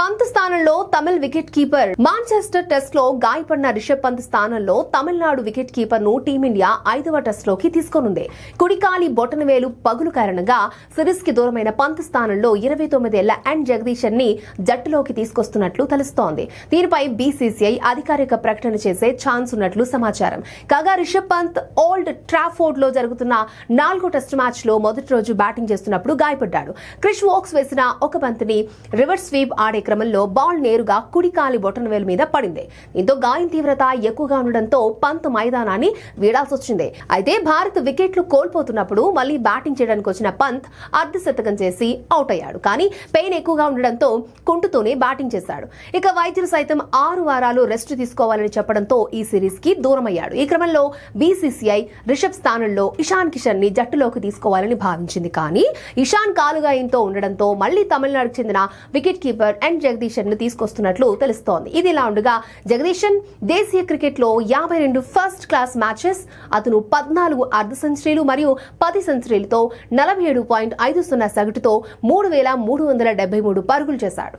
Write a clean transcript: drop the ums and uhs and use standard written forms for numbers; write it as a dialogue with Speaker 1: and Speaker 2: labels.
Speaker 1: పంత్ స్థానంలో Tamil wicket keeper Manchester test లో గాయపడిన రిషబ్ పంత్ స్థానంలో తమిళనాడు వికెట్ కీపర్ ను టీమిండియా 5వ టెస్ట్ లోకి తీసుకొనుంది. కుడికాలి బొటనవేలు పగులు కారణంగా సిరీస్ కి దూరమైన పంత్ స్థానంలో 29 ఏళ్ల ఎన్ జగదీశన్ ని జట్టులోకి తీసుకొస్తున్నట్లు తెలుస్తోంది. దీనిపై బీసీసీఐ అధికారిక ప్రకటన చేసే ఛాన్స్ ఉన్నట్లు సమాచారం. కాగా రిషబ్ పంత్ ఓల్డ్ ట్రాఫోర్డ్ లో జరుగుతున్న 4వ టెస్ట్ మ్యాచ్ లో మొదటి రోజు బ్యాటింగ్ చేస్తున్నప్పుడు గాయపడ్డాడు. క్రిష్ వోక్స్ వేసిన ఒక బంతిని రివర్స్ స్వీప్ ఆడే క్రమంలో బాల్ నేరుగా కుడికాలి బొటనవేలు మీద పడింది. దీంతో గాయం తీవ్రత ఎక్కువగా ఉండడంతో పంత్ మైదానాన్ని వీడాల్సి వచ్చింది. అయితే భారత్ వికెట్లు కోల్పోతున్నప్పుడు మళ్లీ బ్యాటింగ్ చేయడానికి వచ్చిన పంత్ అర్ధశతకం చేసి అవుట్ అయ్యాడు. కానీ పెయిన్ ఎక్కువగా ఉండడంతో కుంటుతోనే బ్యాటింగ్ చేశాడు. ఇక వైద్యులు సైతం 6 వారాలు రెస్ట్ తీసుకోవాలని చెప్పడంతో ఈ సిరీస్ కి దూరమయ్యాడు. ఈ క్రమంలో బీసీసీఐ రిషబ్ స్థానంలో ఇషాన్ కిషన్ ని జట్టులోకి తీసుకోవాలని భావించింది. కానీ ఇషాన్ కాలుగాయంతో ఉండడంతో మళ్లీ తమిళనాడుకు చెందిన వికెట్ కీపర్ ఎన్ జగదీశన్ ను తీసుకొస్తున్నట్లు తెలుస్తోంది. ఇది ఇలా ఉండగా జగదీశన్ దేశీయ క్రికెట్ లో 52 ఫస్ట్ క్లాస్ మ్యాచెస్, అతను 14 అర్ధ సెంచరీలు మరియు 10 సెంచరీలతో 47.50 సగటుతో 3373 పరుగులు చేశాడు.